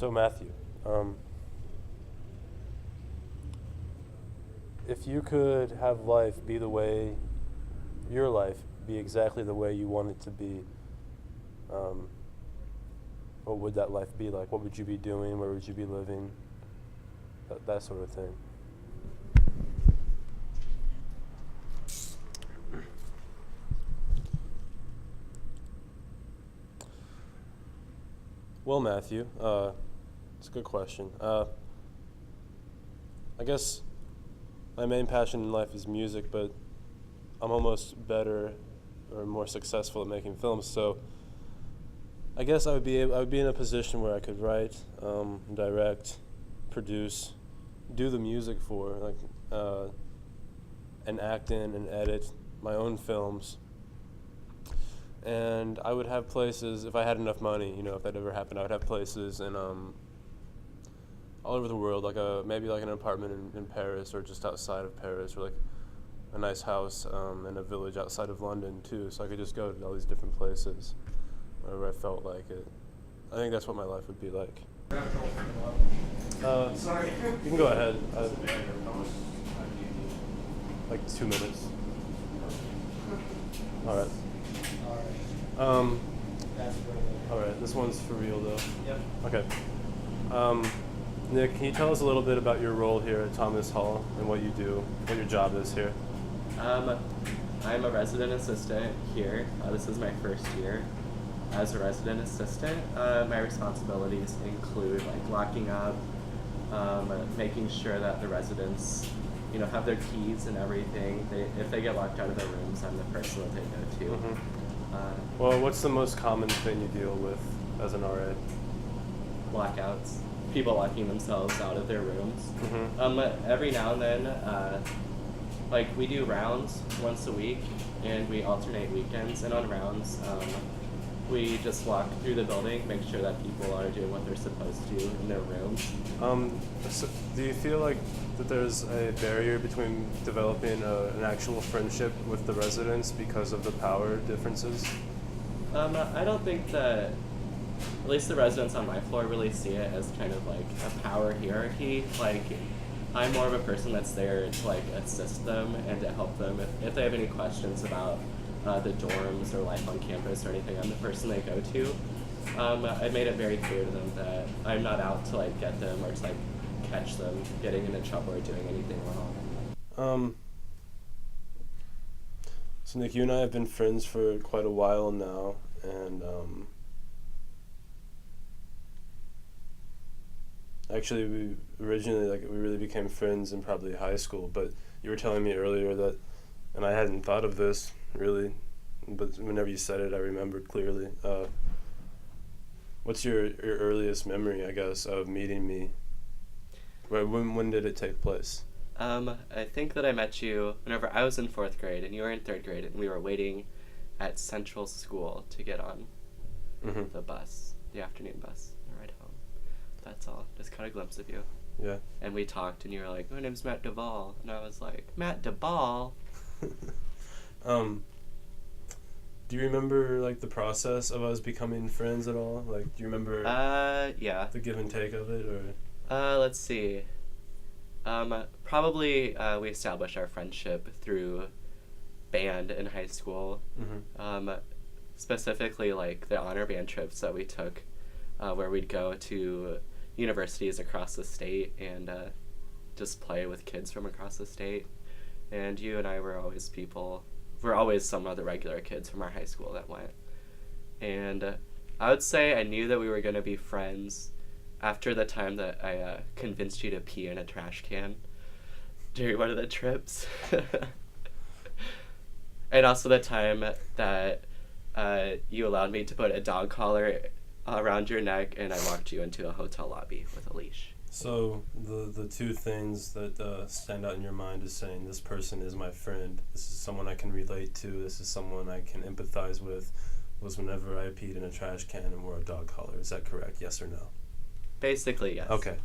So Matthew, if you could have your life be exactly the way you want it to be, what would that life be like? What would you be doing? Where would you be living? That sort of thing. Well, Matthew, it's a good question. I guess my main passion in life is music, but I'm almost better or more successful at making films. So I guess I would be in a position where I could write, direct, produce, do the music for, and act in and edit my own films. And I would have places, if I had enough money, if that ever happened, I would have places in all over the world, maybe an apartment in Paris or just outside of Paris, or a nice house in a village outside of London too, so I could just go to all these different places whenever I felt like it. I think that's what my life would be like. Sorry. You can go ahead. 2 minutes. All right. All right. This one's for real though. Yep. Okay. Nick, can you tell us a little bit about your role here at Thomas Hall and what you do, what your job is here? I'm a resident assistant here. This is my first year as a resident assistant. My responsibilities include locking up, making sure that the residents, have their keys and everything. If they get locked out of their rooms, I'm the person that they go to. Mm-hmm. Well, what's the most common thing you deal with as an RA? Blackouts. People locking themselves out of their rooms. Mm-hmm. Every now and then, we do rounds once a week, and we alternate weekends. And on rounds, we just walk through the building, make sure that people are doing what they're supposed to in their rooms. So do you feel like that there's a barrier between developing an actual friendship with the residents because of the power differences? I don't think that, at least the residents on my floor really see it as kind of a power hierarchy. I'm more of a person that's there to assist them and to help them if they have any questions about the dorms or life on campus or anything. I'm the person they go to. I made it very clear to them that I'm not out to get them or to catch them getting into trouble or doing anything wrong. So Nick, you and I have been friends for quite a while now, and actually we originally we really became friends in probably high school, but you were telling me earlier that, and I hadn't thought of this really, but whenever you said it I remembered clearly. What's your earliest memory, I guess, of meeting me? When did it take place? I think that I met you whenever I was in 4th grade and you were in 3rd grade, and we were waiting at Central School to get on the bus, the afternoon bus, the ride home. That's all. Just caught a glimpse of you. Yeah. And we talked, and you were like, "My name's Matt Devall," and I was like, "Matt Devall." Do you remember the process of us becoming friends at all? Do you remember? Yeah. The give and take of it, or? Let's see. Probably we established our friendship through band in high school. Mm-hmm. Specifically the honor band trips that we took, where we'd go to universities across the state and just play with kids from across the state. And you and I were always some of the regular kids from our high school that went. And I would say I knew that we were going to be friends after the time that I convinced you to pee in a trash can during one of the trips. And also the time that you allowed me to put a dog collar around your neck and I walked you into a hotel lobby with a leash. So the two things that stand out in your mind is saying, this person is my friend, this is someone I can relate to, this is someone I can empathize with, was whenever I peed in a trash can and wore a dog collar. Is that correct? Yes or no? Basically, yes. Okay.